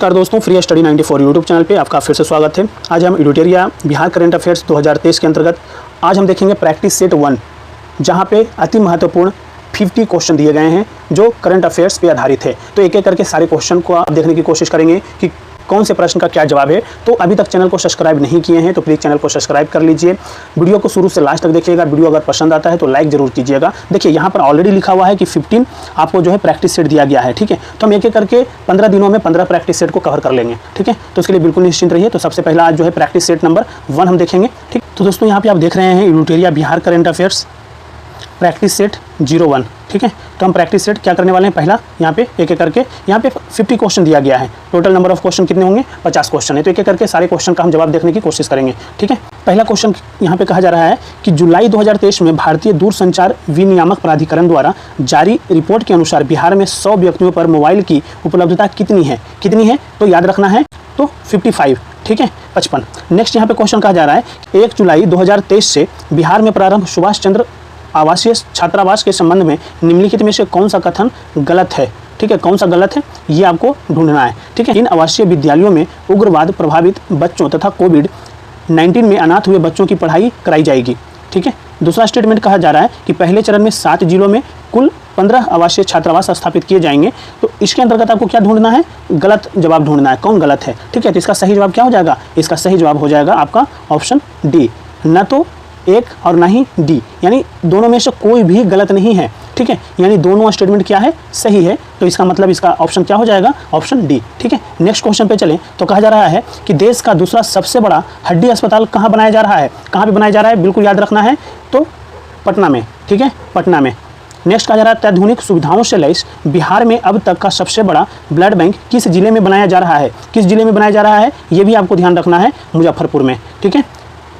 नमस्कार दोस्तों, free study 94 YouTube channel पे आपका फिर से स्वागत है। आज हम एडिटोरिया बिहार करंट अफेयर्स 2023 के अंतर्गत आज हम देखेंगे प्रैक्टिस सेट 1, जहां पे अति महत्वपूर्ण 50 क्वेश्चन दिए गए हैं जो करंट अफेयर्स पे आधारित है। तो एक एक करके सारे क्वेश्चन को आप देखने की कोशिश करेंगे कि कौन से प्रश्न का क्या जवाब है। तो अभी तक चैनल को सब्सक्राइब नहीं किए हैं तो प्लीज़ चैनल को सब्सक्राइब कर लीजिए। वीडियो को शुरू से लास्ट तक देखिएगा। वीडियो अगर पसंद आता है तो लाइक जरूर कीजिएगा। देखिए यहाँ पर ऑलरेडी लिखा हुआ है कि 15 आपको जो है प्रैक्टिस सेट दिया गया है, ठीक है। तो हम एक एक करके 15 दिनों में 15 प्रैक्टिस सेट को कवर कर लेंगे, ठीक है। तो उसके लिए बिल्कुल निश्चिंत रहिए। तो सबसे पहला आज जो है प्रैक्टिस सेट नंबर 1 हम देखेंगे, ठीक। तो दोस्तों यहाँ पे आप देख रहे हैं Editoria Bihar current affairs practice set 01, ठीक है। तो हम प्रैक्टिस सेट क्या करने वाले हैं, पहला यहाँ पे एक एक करके यहाँ पे 50 क्वेश्चन दिया गया है। टोटल नंबर ऑफ क्वेश्चन कितने होंगे, 50 क्वेश्चन है। तो एक एक करके सारे क्वेश्चन का हम जवाब देखने की कोशिश करेंगे, ठीक है। पहला क्वेश्चन यहाँ पे कहा जा रहा है कि जुलाई 2023 में भारतीय दूरसंचार विनियामक प्राधिकरण द्वारा जारी रिपोर्ट के अनुसार बिहार में 100 व्यक्तियों पर मोबाइल की उपलब्धता कितनी है। तो याद रखना है तो 55, ठीक है, 55। नेक्स्ट यहाँ पे क्वेश्चन कहा जा रहा है 1 जुलाई 2023 से बिहार में प्रारंभ सुभाष चंद्र आवासीय छात्रावास के संबंध में निम्नलिखित में से कौन सा कथन गलत है, ठीक है। कौन सा गलत है ये आपको ढूंढना है, ठीक है। इन आवासीय विद्यालयों में उग्रवाद प्रभावित बच्चों तथा कोविड-19 में अनाथ हुए बच्चों की पढ़ाई कराई जाएगी, ठीक है। दूसरा स्टेटमेंट कहा जा रहा है कि पहले चरण में 7 जिलों में कुल 15 आवासीय छात्रावास स्थापित किए जाएंगे। तो इसके अंतर्गत आपको क्या ढूंढना है, गलत जवाब ढूंढना है, कौन गलत है, ठीक है। तो इसका सही जवाब क्या हो जाएगा, इसका सही जवाब हो जाएगा आपका ऑप्शन डी, न तो एक और ना ही डी, यानी दोनों में से कोई भी गलत नहीं है, ठीक है। यानी दोनों स्टेटमेंट क्या है, सही है। तो इसका मतलब इसका ऑप्शन क्या हो जाएगा, ऑप्शन डी, ठीक है। नेक्स्ट क्वेश्चन पे चलें तो कहा जा रहा है कि देश का दूसरा सबसे बड़ा हड्डी अस्पताल कहाँ बनाया जा रहा है, कहाँ पे बनाया जा रहा है, बिल्कुल याद रखना है तो पटना में, ठीक है, पटना में। नेक्स्ट कहा जा रहा है अत्याधुनिक सुविधाओं से लैस बिहार में अब तक का सबसे बड़ा ब्लड बैंक किस जिले में बनाया जा रहा है, किस जिले में बनाया जा रहा है, ये भी आपको ध्यान रखना है, मुजफ्फरपुर में, ठीक है।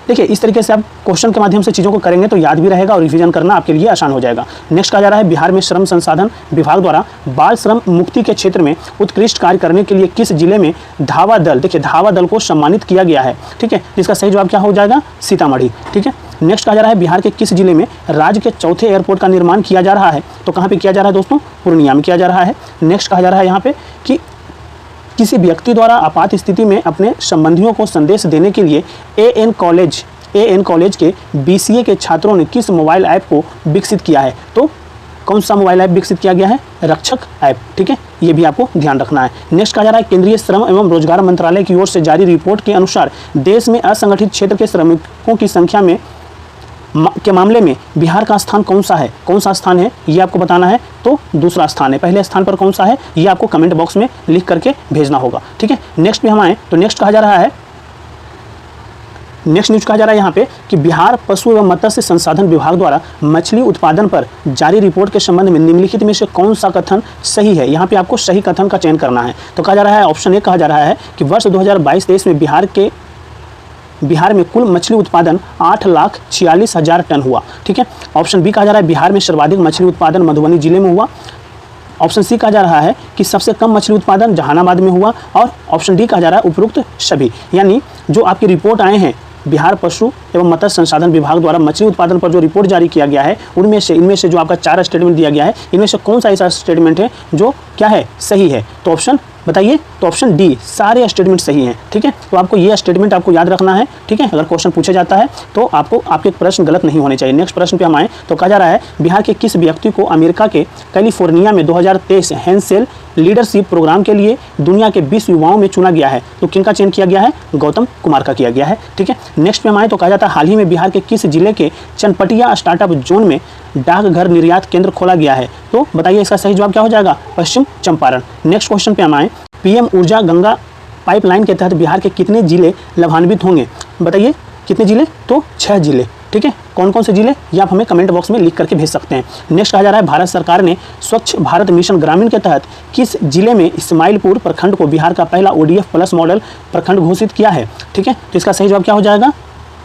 देखिए इस तरीके से आप क्वेश्चन के माध्यम से चीज़ों को करेंगे तो याद भी रहेगा और रिवीजन करना आपके लिए आसान हो जाएगा। नेक्स्ट कहा जा रहा है बिहार में श्रम संसाधन विभाग द्वारा बाल श्रम मुक्ति के क्षेत्र में उत्कृष्ट कार्य करने के लिए किस जिले में धावा दल, देखिए धावा दल को सम्मानित किया गया है, ठीक है। जिसका सही जवाब क्या हो जाएगा, सीतामढ़ी, ठीक है। नेक्स्ट कहा जा रहा है बिहार के किस जिले में राज्य के चौथे एयरपोर्ट का निर्माण किया जा रहा है। तो कहाँ पर किया जा रहा है दोस्तों, पूर्णिया में किया जा रहा है। नेक्स्ट कहा जा रहा है यहाँ पे कि किसी व्यक्ति द्वारा आपात स्थिति में अपने संबंधियों को संदेश देने के लिए एएन कॉलेज के बीसीए के छात्रों ने किस मोबाइल ऐप को विकसित किया है। तो कौन सा मोबाइल ऐप विकसित किया गया है, रक्षक ऐप, ठीक है। ये भी आपको ध्यान रखना है। नेक्स्ट कहा जा रहा है केंद्रीय श्रम एवं रोजगार मंत्रालय की ओर से जारी रिपोर्ट के अनुसार देश में असंगठित क्षेत्र के श्रमिकों की संख्या में के मामले में बिहार का स्थान कौन सा है, कौन सा स्थान है ये आपको बताना है। तो दूसरा स्थान है। पहले स्थान पर कौन सा है ये आपको कमेंट बॉक्स में लिख करके भेजना होगा, ठीक है। नेक्स्ट पे हम आए तो नेक्स्ट कहा जा रहा है, नेक्स्ट न्यूज कहा जा रहा है यहाँ पे कि बिहार पशु एवं मत्स्य संसाधन विभाग द्वारा मछली उत्पादन पर जारी रिपोर्ट के संबंध में निम्नलिखित में से कौन सा कथन सही है। यहाँ पे आपको सही कथन का चयन करना है। तो कहा जा रहा है ऑप्शन ए कहा जा रहा है कि वर्ष 2022-23 में बिहार में कुल मछली उत्पादन 8,46,000 टन हुआ, ठीक है। ऑप्शन बी कहा जा रहा है बिहार में सर्वाधिक मछली उत्पादन मधुबनी जिले में हुआ। ऑप्शन सी कहा जा रहा है कि सबसे कम मछली उत्पादन जहानाबाद में हुआ। और ऑप्शन डी कहा जा रहा है उपरोक्त सभी। यानी जो आपकी रिपोर्ट आए हैं बिहार पशु एवं मत्स्य संसाधन विभाग द्वारा मछली उत्पादन पर जो रिपोर्ट जारी किया गया है उनमें से इनमें से जो आपका 4 स्टेटमेंट दिया गया है इनमें से कौन सा ऐसा स्टेटमेंट है जो क्या है, सही है। तो ऑप्शन बताइए, तो ऑप्शन डी, सारे स्टेटमेंट सही हैं, ठीक है। तो आपको ये स्टेटमेंट आपको याद रखना है, ठीक है। अगर क्वेश्चन पूछा जाता है तो आपको आपके प्रश्न गलत नहीं होने चाहिए। नेक्स्ट प्रश्न पे हम आए तो कहा जा रहा है बिहार के किस व्यक्ति को अमेरिका के कैलिफोर्निया में 2023 हैंसेल लीडरशिप प्रोग्राम के लिए दुनिया के 20 युवाओं में चुना गया है। तो किनका चयन किया गया है, गौतम कुमार का किया गया है, ठीक है। नेक्स्ट पे हम आए तो कहा जाता है हाल ही में बिहार के किस जिले के चनपटिया स्टार्टअप जोन में डाकघर निर्यात केंद्र खोला गया है। तो बताइए इसका सही जवाब क्या हो जाएगा, पश्चिम चंपारण। नेक्स्ट क्वेश्चन पे हम आए पीएम ऊर्जा गंगा पाइपलाइन के तहत बिहार के कितने जिले लाभान्वित होंगे। बताइए कितने जिले, तो 6 जिले, ठीक है। कौन कौन से जिले ये आप हमें कमेंट बॉक्स में लिख करके भेज सकते हैं। नेक्स्ट कहा जा रहा है भारत सरकार ने स्वच्छ भारत मिशन ग्रामीण के तहत किस जिले में इस्माइलपुर प्रखंड को बिहार का पहला ODF+ मॉडल प्रखंड घोषित किया है, ठीक है। तो इसका सही जवाब क्या हो जाएगा,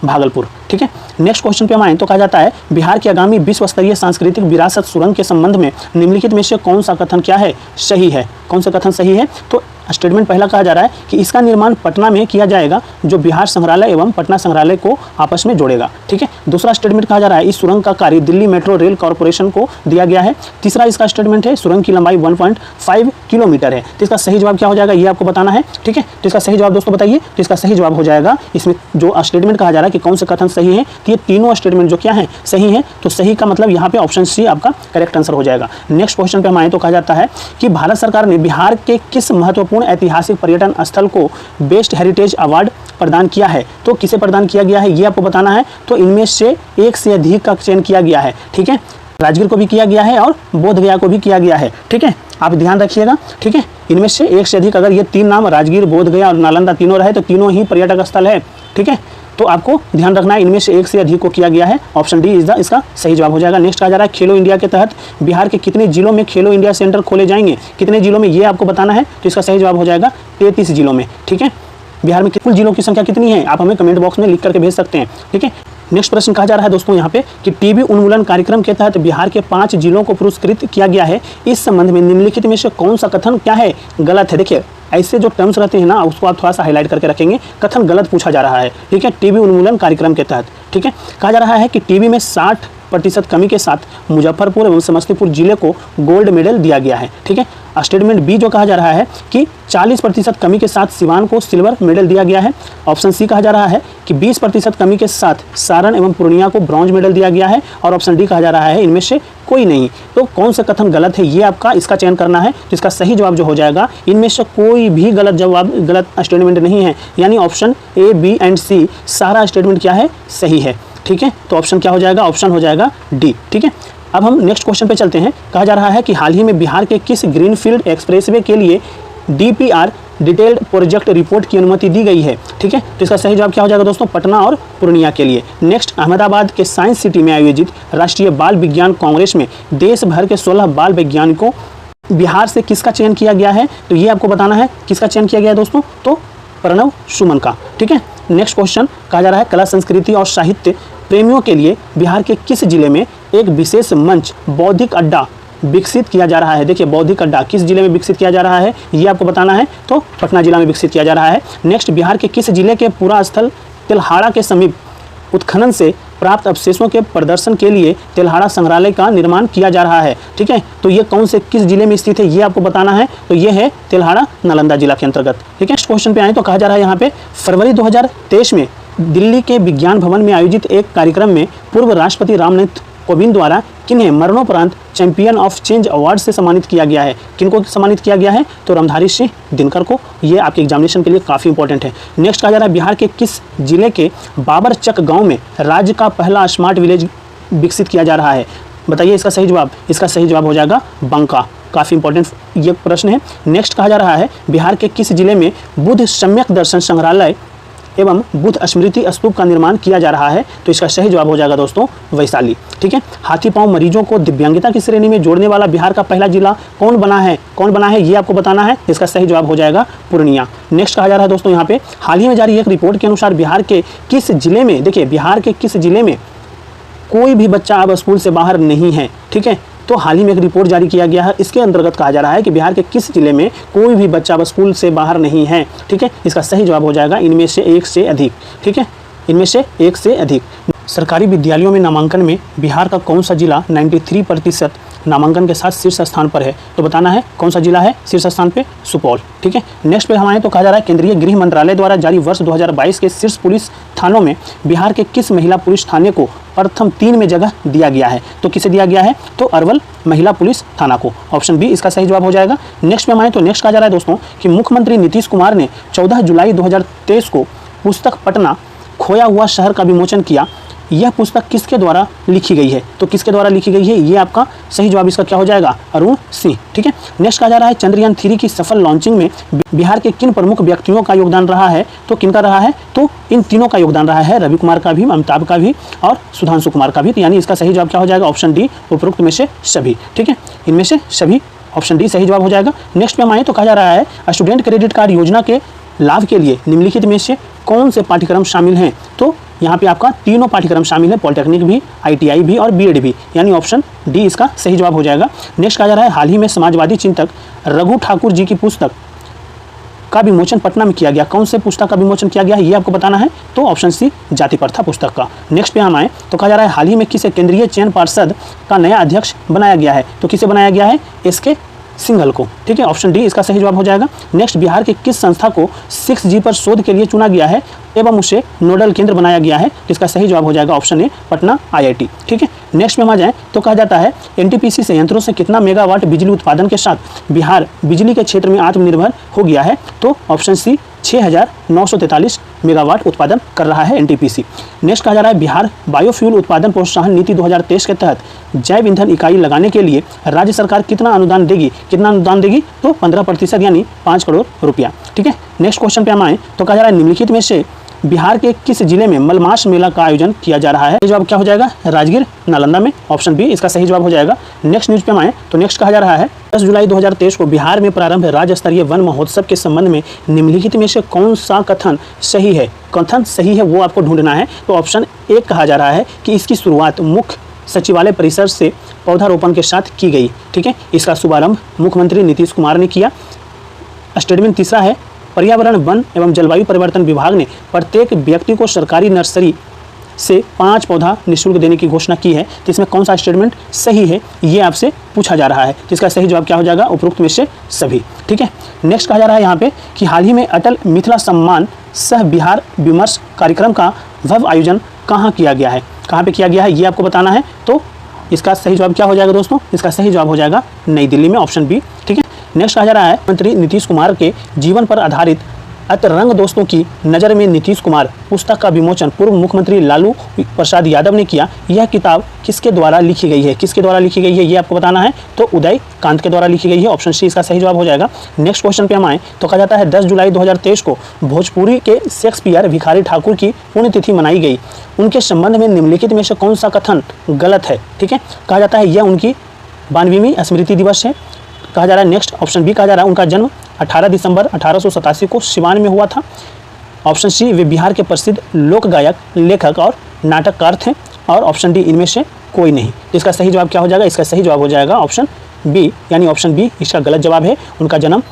भागलपुर, ठीक है। नेक्स्ट क्वेश्चन पे हम आए तो कहा जाता है बिहार की आगामी विश्व स्तरीय सांस्कृतिक विरासत सुरंग के संबंध में निम्नलिखित में से कौन सा कथन क्या है सही है, कौन सा कथन सही है। तो स्टेटमेंट पहला कहा जा रहा है कि इसका निर्माण पटना में किया जाएगा जो बिहार संग्रहालय एवं पटना संग्रहालय को आपस में जोड़ेगा, ठीक है। दूसरा स्टेटमेंट कहा जा रहा है इस सुरंग का कार्य दिल्ली मेट्रो रेल कॉर्पोरेशन को दिया गया है। तीसरा इसका स्टेटमेंट है सुरंग की लंबाई 1.5 किलोमीटर है। तो इसका सही जवाब क्या हो जाएगा ये आपको बताना है, ठीक है। तो इसका सही जवाब दोस्तों बताइए। तो इसका सही जवाब हो जाएगा, इसमें जो स्टेटमेंट कहा जा रहा है कि कौन से कथन सही है, कि ये तीनों स्टेटमेंट जो क्या है सही है। तो सही का मतलब यहाँ पे ऑप्शन सी आपका करेक्ट आंसर हो जाएगा। नेक्स्ट क्वेश्चन पे हम आए तो कहा जाता है कि भारत सरकार ने बिहार के किस महत्वपूर्ण ऐतिहासिक पर्यटन स्थल को बेस्ट हेरिटेज अवार्ड प्रदान किया है। तो किसे प्रदान किया गया है ये आपको बताना है। तो इनमें से एक से अधिक का चयन किया गया है, ठीक है। राजगीर को भी किया गया है और बोध गया को भी किया गया है, ठीक है। आप ध्यान रखिएगा, ठीक है। इनमें से एक से अधिक, अगर ये तीन नाम राजगीर, बोध गया और नालंदा तीनों रहे तो तीनों ही पर्यटक स्थल है, ठीक है। तो आपको ध्यान रखना है इनमें से एक से अधिक को किया गया है। ऑप्शन डी इज द इसका सही जवाब हो जाएगा। नेक्स्ट कहा जा रहा है खेलो इंडिया के तहत बिहार के कितने जिलों में खेलो इंडिया सेंटर खोले जाएंगे, कितने जिलों में ये आपको बताना है। तो इसका सही जवाब हो जाएगा 33 जिलों में, ठीक है। बिहार में कुल जिलों की संख्या कितनी है आप हमें कमेंट बॉक्स में लिख करके भेज सकते हैं, ठीक है। नेक्स्ट प्रश्न कहा जा रहा है दोस्तों यहाँ पे कि टीबी उन्मूलन कार्यक्रम के तहत बिहार के 5 जिलों को पुरस्कृत किया गया है। इस संबंध में निम्नलिखित में से कौन सा कथन क्या है गलत है। देखिए ऐसे जो टर्म्स रहते हैं ना उसको आप थोड़ा सा हाईलाइट करके रखेंगे। कथन गलत पूछा जा रहा है, ठीक है। टीबी उन्मूलन कार्यक्रम के तहत, ठीक है। कहा जा रहा है कि टीबी में 60% कमी के साथ मुजफ्फरपुर एवं समस्तीपुर जिले को गोल्ड मेडल दिया गया है, ठीक है। स्टेटमेंट बी जो कहा जा रहा है कि 40% कमी के साथ सिवान को सिल्वर मेडल दिया गया है। ऑप्शन सी कहा जा रहा है कि 20% कमी के साथ सारण एवं पूर्णिया को ब्रॉन्ज मेडल दिया गया है। और ऑप्शन डी कहा जा रहा है इनमें से कोई नहीं। तो कौन सा कथन गलत है ये आपका इसका चयन करना है। तो इसका सही जवाब जो हो जाएगा इनमें से कोई भी गलत जवाब, गलत स्टेटमेंट नहीं है। यानी ऑप्शन ए, बी एंड सी सारा स्टेटमेंट क्या है सही है, ठीक है। तो ऑप्शन क्या हो जाएगा, ऑप्शन हो जाएगा डी, ठीक है। अब हम नेक्स्ट क्वेश्चन पे चलते हैं। कहा जा रहा है कि हाल ही में बिहार के किस ग्रीनफील्ड एक्सप्रेसवे के लिए डीपीआर डिटेल्ड प्रोजेक्ट रिपोर्ट की अनुमति दी गई है, ठीक है। तो इसका सही जवाब क्या हो जाएगा दोस्तों, पटना और पूर्णिया के लिए। नेक्स्ट अहमदाबाद के साइंस सिटी में आयोजित राष्ट्रीय बाल विज्ञान कांग्रेस में देश भर के 16 बाल वैज्ञानिकों बिहार से किसका चयन किया गया है। तो ये आपको बताना है किसका चयन किया गया है दोस्तों, तो प्रणव सुमन का, ठीक है। नेक्स्ट क्वेश्चन कहा जा रहा है कला संस्कृति और साहित्य प्रेमियों के लिए बिहार के किस जिले में एक विशेष मंच बौद्धिक अड्डा विकसित किया जा रहा है। देखिए बौद्धिक अड्डा किस जिले में विकसित किया जा रहा है ये आपको बताना है। तो पटना जिला में विकसित किया जा रहा है। नेक्स्ट बिहार के किस जिले के पुरा स्थल तेल्हाड़ा के समीप उत्खनन से प्राप्त अवशेषों के प्रदर्शन के लिए तेल्हाड़ा संग्रहालय का निर्माण किया जा रहा है, ठीक है। तो ये कौन से किस जिले में स्थित है ये आपको बताना है। तो ये है तेल्हाड़ा नालंदा जिला के अंतर्गत, ठीक है। नेक्स्ट क्वेश्चन पे आए तो कहा जा रहा है यहाँ पे फरवरी 2023 में दिल्ली के विज्ञान भवन में आयोजित एक कार्यक्रम में पूर्व राष्ट्रपति रामनाथ कोविंद द्वारा किन्हें मरणोपरांत चैंपियन ऑफ चेंज अवार्ड से सम्मानित किया गया है। किनको सम्मानित किया गया है, तो रामधारी सिंह दिनकर को। ये आपके एग्जामिनेशन के लिए काफ़ी इंपॉर्टेंट है। नेक्स्ट कहा जा रहा है बिहार के किस जिले के बाबरचक गांव में राज्य का पहला स्मार्ट विलेज विकसित किया जा रहा है। बताइए इसका सही जवाब। इसका सही जवाब हो जाएगा बांका। काफ़ी इंपॉर्टेंट ये प्रश्न है। नेक्स्ट कहा जा रहा है बिहार के किस जिले में बुद्ध सम्यक दर्शन संग्रहालय एवं बुद्ध स्मृति स्तूप का निर्माण किया जा रहा है। तो इसका सही जवाब हो जाएगा दोस्तों वैशाली, ठीक है। हाथी पांव मरीजों को दिव्यांगता की श्रेणी में जोड़ने वाला बिहार का पहला जिला कौन बना है ये आपको बताना है। इसका सही जवाब हो जाएगा पूर्णिया। नेक्स्ट कहा जा रहा है दोस्तों यहाँ पे हाल ही में जारी एक रिपोर्ट के अनुसार बिहार के किस जिले में, देखिए बिहार के किस जिले में कोई भी बच्चा अब स्कूल से बाहर नहीं है, ठीक है। तो हाल ही में एक रिपोर्ट जारी किया गया है, इसके अंतर्गत कहा जा रहा है कि बिहार के किस जिले में कोई भी बच्चा अब स्कूल से बाहर नहीं है, ठीक है। इसका सही जवाब हो जाएगा इनमें से एक से अधिक, ठीक है। इनमें से एक से अधिक। सरकारी विद्यालयों में नामांकन में बिहार का कौन सा जिला 93% नामांकन के साथ शीर्ष स्थान पर है। तो बताना है कौन सा जिला है शीर्ष स्थान पे, सुपौल, ठीक है। नेक्स्ट पे हम आए तो कहा जा रहा है केंद्रीय गृह मंत्रालय द्वारा जारी वर्ष 2022 के शीर्ष पुलिस थानों में बिहार के किस महिला पुलिस थाने को प्रथम 3 में जगह दिया गया है। तो किसे दिया गया है, तो अरवल महिला पुलिस थाना को। ऑप्शन बी इसका सही जवाब हो जाएगा। नेक्स्ट पे हम आए तो नेक्स्ट कहा जा रहा है दोस्तों कि मुख्यमंत्री नीतीश कुमार ने 14 जुलाई 2023 को पुस्तक पटना खोया हुआ शहर का विमोचन किया। यह पुस्तक किसके द्वारा लिखी गई है। तो किसके द्वारा लिखी गई है ये आपका सही जवाब इसका क्या हो जाएगा, अरुण सिंह, ठीक है। नेक्स्ट कहा जा रहा है चंद्रयान 3 की सफल लॉन्चिंग में बिहार के किन प्रमुख व्यक्तियों का योगदान रहा है। तो किनका रहा है, तो इन तीनों का योगदान रहा है, रवि कुमार का भी, अमिताभ का भी और सुधांशु कुमार का भी। तो यानी इसका सही जवाब क्या हो जाएगा, ऑप्शन डी उपरोक्त में से सभी, ठीक है। इनमें से सभी, ऑप्शन डी सही जवाब हो जाएगा। नेक्स्ट पे हम आए तो कहा जा रहा है स्टूडेंट क्रेडिट कार्ड योजना के लाभ के लिए निम्नलिखित में से कौन से पाठ्यक्रम शामिल हैं। तो यहाँ पे आपका तीनों पाठ्यक्रम शामिल है, पॉलिटेक्निक भी, ITI भी और BEd भी, यानी ऑप्शन डी इसका सही जवाब हो जाएगा। नेक्स्ट कहा जा रहा है हाल ही में समाजवादी चिंतक रघु ठाकुर जी की पुस्तक का विमोचन पटना में किया गया। कौन से पुस्तक का विमोचन किया गया है ये आपको बताना है, तो ऑप्शन सी जाति प्रथा पुस्तक का। नेक्स्ट पे हम आए तो कहा जा रहा है हाल ही में किसे केंद्रीय चयन पार्षद का नया अध्यक्ष बनाया गया है, तो किसे बनाया गया है, SK सिंघल को, ठीक है, ऑप्शन डी इसका सही जवाब हो जाएगा। नेक्स्ट बिहार के किस संस्था को 6G पर शोध के लिए चुना गया है एवं उसे नोडल केंद्र बनाया गया है, जिसका सही जवाब हो जाएगा ऑप्शन ए पटना IIT, ठीक है। नेक्स्ट में हम आ जाएं तो कहा जाता है NTPC संयंत्रों से कितना मेगावाट बिजली उत्पादन के साथ बिहार बिजली के क्षेत्र में आत्मनिर्भर हो गया है, तो ऑप्शन सी 6,943 मेगावाट उत्पादन कर रहा है NTPC। नेक्स्ट कहा जा रहा है बिहार बायोफ्यूल उत्पादन प्रोत्साहन नीति 2023 के तहत जैव ईंधन इकाई लगाने के लिए राज्य सरकार कितना अनुदान देगी, तो 15% यानी 5 करोड़ रुपया, ठीक है। नेक्स्ट क्वेश्चन पे हम आए तो कहा जा रहा है निम्नलिखित में से बिहार के किस जिले में मलमास मेला का आयोजन किया जा रहा है, जवाब क्या हो जाएगा, राजगीर नालंदा में, ऑप्शन बी इसका सही जवाब हो जाएगा। नेक्स्ट न्यूज पे हम आए तो नेक्स्ट कहा जा रहा है 10 जुलाई 2023 को बिहार में प्रारंभ राज्य स्तरीय वन महोत्सव के संबंध में निम्नलिखित में से कौन सा कथन सही है, कथन सही है वो आपको ढूंढना है, तो ऑप्शन ए कहा जा रहा है कि इसकी शुरुआत मुख्य सचिवालय परिसर से पौधारोपण के साथ की गई, ठीक है, इसका शुभारंभ मुख्यमंत्री नीतीश कुमार ने किया। स्टेटमेंट तीसरा है पर्यावरण वन एवं जलवायु परिवर्तन विभाग ने प्रत्येक व्यक्ति को सरकारी नर्सरी से 5 पौधा निःशुल्क देने की घोषणा की है, तो इसमें कौन सा स्टेटमेंट सही है ये आपसे पूछा जा रहा है, तो इसका सही जवाब क्या हो जाएगा, उपरोक्त में से सभी, ठीक है। नेक्स्ट कहा जा रहा है यहाँ पे कि हाल ही में अटल मिथिला सम्मान सह बिहार विमर्श कार्यक्रम का भव्य आयोजन कहाँ किया गया है, कहाँ पे किया गया है ये आपको बताना है, तो इसका सही जवाब क्या हो जाएगा दोस्तों, इसका सही जवाब हो जाएगा नई दिल्ली में, ऑप्शन बी, ठीक है। नेक्स्ट कहा जा रहा है मंत्री नीतीश कुमार के जीवन पर आधारित अतरंग दोस्तों की नज़र में नीतीश कुमार पुस्तक का विमोचन पूर्व मुख्यमंत्री लालू प्रसाद यादव ने किया। यह किताब किसके द्वारा लिखी गई है, किसके द्वारा लिखी गई है ये आपको बताना है, तो उदय कांत के द्वारा लिखी गई है, ऑप्शन सी इसका सही जवाब हो जाएगा। नेक्स्ट क्वेश्चन पे हम आए तो कहा जाता है 10 जुलाई 2023 को भोजपुरी के शेक्सपियर भिखारी ठाकुर की पुण्यतिथि मनाई गई। उनके संबंध में निम्नलिखित में से कौन सा कथन गलत है, ठीक है, कहा जाता है यह उनकी 92वीं स्मृति दिवस है, कहा जा रहा है। नेक्स्ट ऑप्शन बी कहा जा रहा है उनका जन्म 18 दिसंबर 1887 को सिवान में हुआ था, ऑप्शन सी वे बिहार के प्रसिद्ध लोक गायक, लेखक और नाटककार थे, और ऑप्शन डी इनमें से कोई नहीं। इसका सही जवाब क्या हो जाएगा, इसका सही जवाब हो जाएगा ऑप्शन बी, यानी ऑप्शन बी इसका गलत जवाब है। उनका जन्म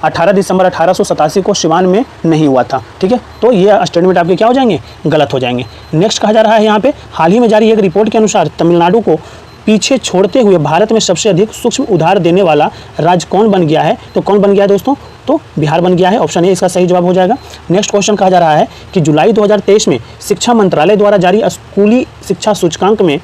18 दिसंबर 1887 को सिवान में नहीं हुआ था, ठीक है, तो ये स्टेटमेंट आपके क्या हो जाएंगे, गलत हो जाएंगे। नेक्स्ट कहा जा रहा है यहाँ पे हाल ही में जारी एक रिपोर्ट के अनुसार तमिलनाडु को पीछे छोड़ते हुए भारत में सबसे अधिक सूक्ष्म उधार देने वाला राज्य कौन बन गया है, तो कौन बन गया है दोस्तों, तो बिहार बन गया है, ऑप्शन ए इसका सही जवाब हो जाएगा। नेक्स्ट क्वेश्चन कहा जा रहा है कि जुलाई 2023 में शिक्षा मंत्रालय द्वारा जारी स्कूली शिक्षा सूचकांक में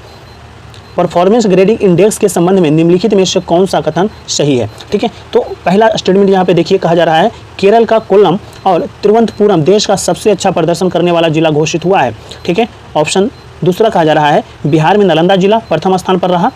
परफॉर्मेंस ग्रेडिंग इंडेक्स के संबंध में निम्नलिखित में से कौन सा कथन सही है, ठीक है, तो पहला स्टेटमेंट यहाँ पे देखिए कहा जा रहा है केरल का कोल्लम और तिरुवनंतपुरम देश का सबसे अच्छा प्रदर्शन करने वाला जिला घोषित हुआ है, ठीक है, ऑप्शन दूसरा कहा जा रहा है बिहार में नालंदा जिला प्रथम स्थान पर रहा।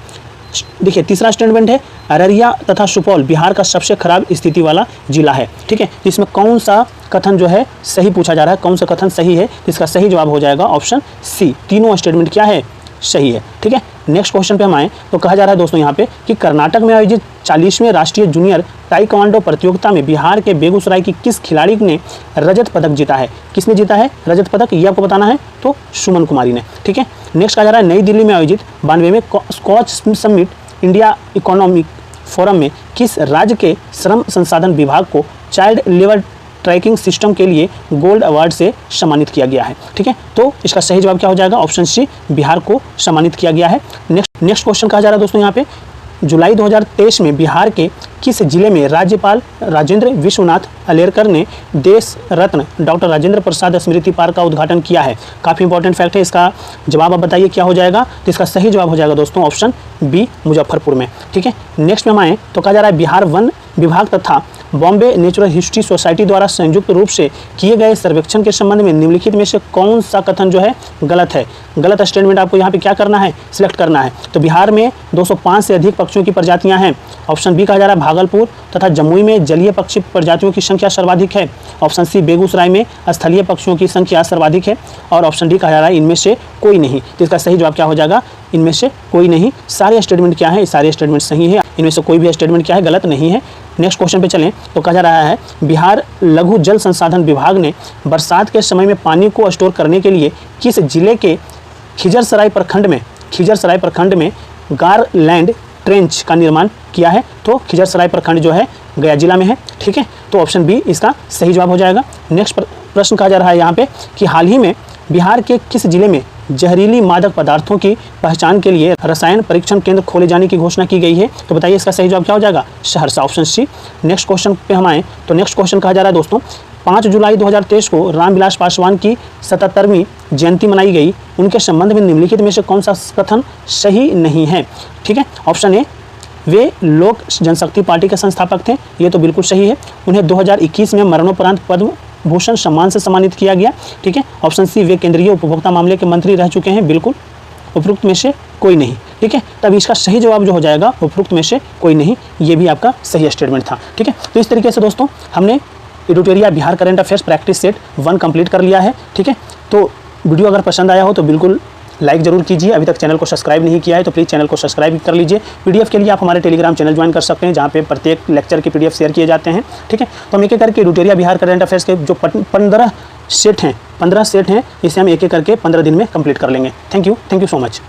देखिए तीसरा स्टेटमेंट है अररिया तथा सुपौल बिहार का सबसे खराब स्थिति वाला जिला है, ठीक है, इसमें कौन सा कथन जो है सही पूछा जा रहा है, कौन सा कथन सही है, इसका सही जवाब हो जाएगा ऑप्शन सी, तीनों स्टेटमेंट क्या है, सही है, ठीक है। नेक्स्ट क्वेश्चन पे हम आए तो कहा जा रहा है दोस्तों यहाँ पे कि कर्नाटक में आयोजित 40वें राष्ट्रीय जूनियर ताइक्वांडो प्रतियोगिता में बिहार के बेगूसराय की किस खिलाड़ी ने रजत पदक जीता है, किसने जीता है रजत पदक, ये आपको बताना है, तो सुमन कुमारी ने, ठीक है। नेक्स्ट कहा जा रहा है नई दिल्ली में आयोजित 92वें Skoch summit India economic forum में किस राज्य के श्रम संसाधन विभाग को चाइल्ड लेबर ट्रैकिंग सिस्टम के लिए गोल्ड अवार्ड से सम्मानित किया गया है, ठीक है, तो इसका सही जवाब क्या हो जाएगा, ऑप्शन सी बिहार को सम्मानित किया गया है। नेक्स्ट क्वेश्चन कहा जा रहा है दोस्तों यहाँ पे जुलाई 2023 में बिहार के किस जिले में राज्यपाल राजेंद्र विश्वनाथ अलेरकर ने देश रत्न डॉक्टर राजेंद्र प्रसाद स्मृति पार्क का उद्घाटन किया है, काफ़ी इंपॉर्टेंट फैक्ट है, इसका जवाब आप बताइए क्या हो जाएगा, तो इसका सही जवाब हो जाएगा दोस्तों ऑप्शन बी मुजफ्फरपुर में, ठीक है। नेक्स्ट में हम आए तो कहा जा रहा है बिहार वन विभाग तथा बॉम्बे नेचुरल हिस्ट्री सोसाइटी द्वारा संयुक्त रूप से किए गए सर्वेक्षण के संबंध में निम्नलिखित में से कौन सा कथन जो है गलत है, गलत स्टेटमेंट आपको यहाँ पे क्या करना है, सिलेक्ट करना है। तो बिहार में 205 से अधिक पक्षियों की प्रजातियां हैं, ऑप्शन बी कहा जा रहा है भागलपुर तथा जमुई में जलीय पक्षी प्रजातियों की संख्या सर्वाधिक है, ऑप्शन सी बेगूसराय में स्थलीय पक्षियों की संख्या सर्वाधिक है, और ऑप्शन डी कहा जा रहा है इनमें से कोई नहीं। तो इसका सही जवाब क्या हो जाएगा, इनमें से कोई नहीं। सारे स्टेटमेंट क्या है, सारे स्टेटमेंट सही है, इनमें से कोई भी स्टेटमेंट क्या है गलत नहीं है। नेक्स्ट क्वेश्चन पे चलें तो कहा जा रहा है बिहार लघु जल संसाधन विभाग ने बरसात के समय में पानी को स्टोर करने के लिए किस जिले के खिजरसराय प्रखंड में गारलैंड ट्रेंच का निर्माण किया है। तो खिजरसराय प्रखंड जो है गया जिला में है। ठीक है, तो ऑप्शन बी इसका सही जवाब हो जाएगा। नेक्स्ट प्रश्न कहा जा रहा है यहाँ पे कि हाल ही में बिहार के किस जिले में जहरीली मादक पदार्थों की पहचान के लिए रसायन परीक्षण केंद्र खोले जाने की घोषणा की गई है। तो बताइए इसका सही जवाब क्या हो जाएगा? Saharsa, option C. Next question पे हम आए तो नेक्स्ट क्वेश्चन कहा जा रहा है दोस्तों 5 जुलाई 2023 को रामविलास पासवान की 77वीं जयंती मनाई गई। उनके संबंध में निम्नलिखित में से कौन सा कथन सही नहीं है? ठीक है, ऑप्शन ए वे लोक जनशक्ति पार्टी के संस्थापक थे, ये तो बिल्कुल सही है। उन्हें 2021 में मरणोपरांत पद्म भूषण सम्मान से सम्मानित किया गया। ठीक है, ऑप्शन सी वे केंद्रीय उपभोक्ता मामले के मंत्री रह चुके हैं, बिल्कुल उपरोक्त में से कोई नहीं। ठीक है, तब इसका सही जवाब जो हो जाएगा उपरोक्त में से कोई नहीं, ये भी आपका सही स्टेटमेंट था। ठीक है, तो इस तरीके से दोस्तों हमने Editoria Bihar current affairs practice set 1 complete कर लिया है। ठीक है, तो वीडियो अगर पसंद आया हो तो बिल्कुल लाइक जरूर कीजिए। अभी तक चैनल को सब्सक्राइब नहीं किया है तो प्लीज़ चैनल को सब्सक्राइब कर लीजिए। पीडीएफ के लिए आप हमारे टेलीग्राम चैनल ज्वाइन कर सकते हैं जहाँ पे प्रत्येक लेक्चर के पीडीएफ शेयर किए जाते हैं। ठीक है, तो हम एक एक करके एडिटोरिया बिहार करंट अफेयर्स के जो 15 सेट हैं इसे हम एक एक करके 15 दिन में कंप्लीट कर लेंगे। Thank you so much.